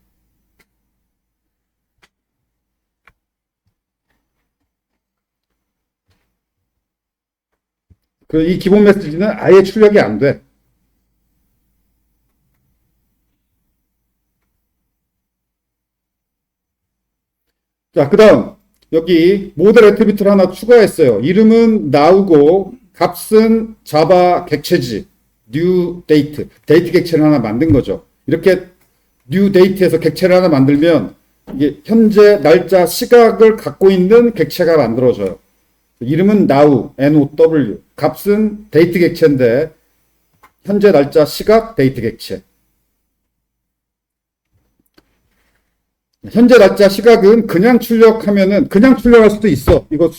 S1: 이 기본 메시지는 아예 출력이 안 돼. 자, 그 다음 여기 모델 애트리뷰트를 하나 추가했어요. 이름은 now고 값은 자바 객체지 new date 데이트 객체를 하나 만든 거죠. 이렇게 new date에서 객체를 하나 만들면 이게 현재 날짜 시각을 갖고 있는 객체가 만들어져요. 이름은 now now 값은 데이트 객체인데 현재 날짜 시각 데이트 객체. 현재 날짜 시각은 그냥 출력하면은 그냥 출력할 수도 있어. 이거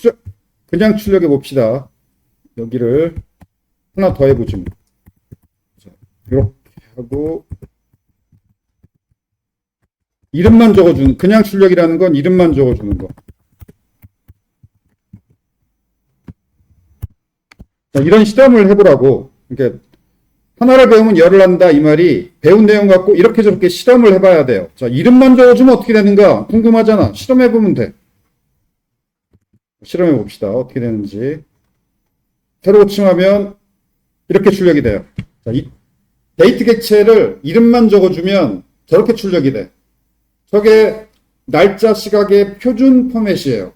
S1: 그냥 출력해 봅시다. 여기를 하나 더 해보죠. 이렇게 하고 이름만 적어주는 그냥 출력이라는 건 이름만 적어주는 거. 자, 이런 실험을 해보라고. 그러니까 하나를 배우면 열을 한다 이 말이 배운 내용 갖고 이렇게 저렇게 실험을 해봐야 돼요. 자, 이름만 적어주면 어떻게 되는가 궁금하잖아. 실험해보면 돼. 실험해봅시다. 어떻게 되는지. 새로 고침하면 이렇게 출력이 돼요. 자, 이 데이트 객체를 이름만 적어주면 저렇게 출력이 돼. 저게 날짜 시각의 표준 포맷이에요.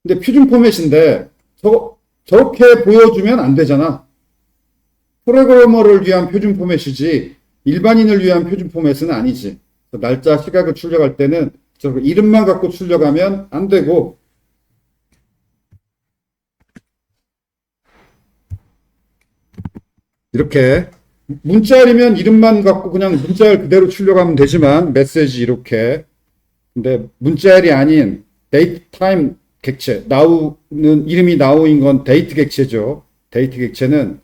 S1: 근데 표준 포맷인데 저렇게 보여주면 안 되잖아. 프로그래머를 위한 표준 포맷이지 일반인을 위한 표준 포맷은 아니지. 날짜, 시각을 출력할 때는 저 이름만 갖고 출력하면 안 되고 이렇게 문자열이면 이름만 갖고 그냥 문자열 그대로 출력하면 되지만 메시지 이렇게 근데 문자열이 아닌 데이트 타임 객체 나우는 이름이 나우인 건 데이트 객체죠. 데이트 객체는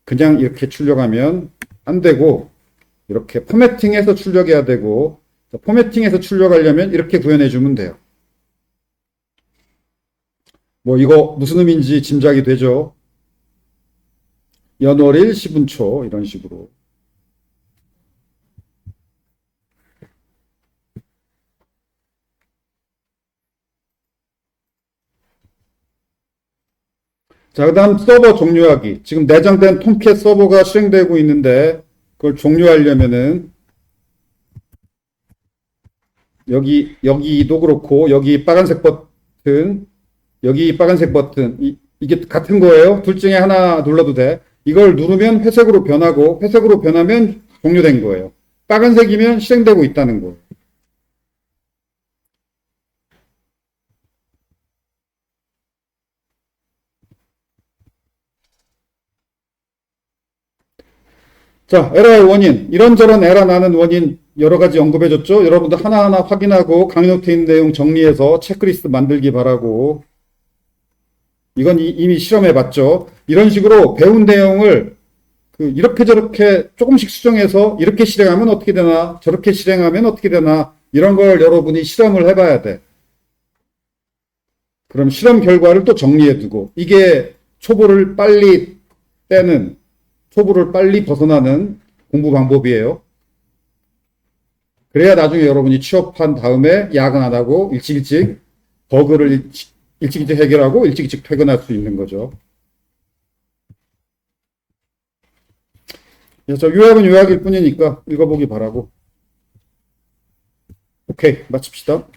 S1: 그냥 이렇게 출력하면 안 되고 이렇게 포매팅해서 출력해야 되고 포매팅해서 출력하려면 이렇게 구현해 주면 돼요. 뭐 이거 무슨 의미인지 짐작이 되죠. 연월일 시분초 이런 식으로. 자, 그 다음 서버 종료하기. 지금 내장된 톰캣 서버가 실행되고 있는데 그걸 종료하려면은 여기도 그렇고 여기 빨간색 버튼 여기 빨간색 버튼 이게 같은 거예요. 둘 중에 하나 눌러도 돼. 이걸 누르면 회색으로 변하고 회색으로 변하면 종료된 거예요. 빨간색이면 실행되고 있다는 거예요. 자, 에러의 원인. 이런저런 에러 나는 원인 여러 가지 언급해 줬죠. 여러분들 하나하나 확인하고 강의 노트에 있는 내용 정리해서 체크리스트 만들기 바라고. 이건 이미 실험해 봤죠. 이런 식으로 배운 내용을 이렇게 저렇게 조금씩 수정해서 이렇게 실행하면 어떻게 되나 저렇게 실행하면 어떻게 되나 이런 걸 여러분이 실험을 해봐야 돼. 그럼 실험 결과를 또 정리해 두고 이게 초보를 빨리 빼는 초보를 빨리 벗어나는 공부 방법이에요. 그래야 나중에 여러분이 취업한 다음에 야근 안 하고 일찍 버그를 일찍 해결하고 일찍 퇴근할 수 있는 거죠. 그래서 요약은 요약일 뿐이니까 읽어보기 바라고. 오케이, 마칩시다.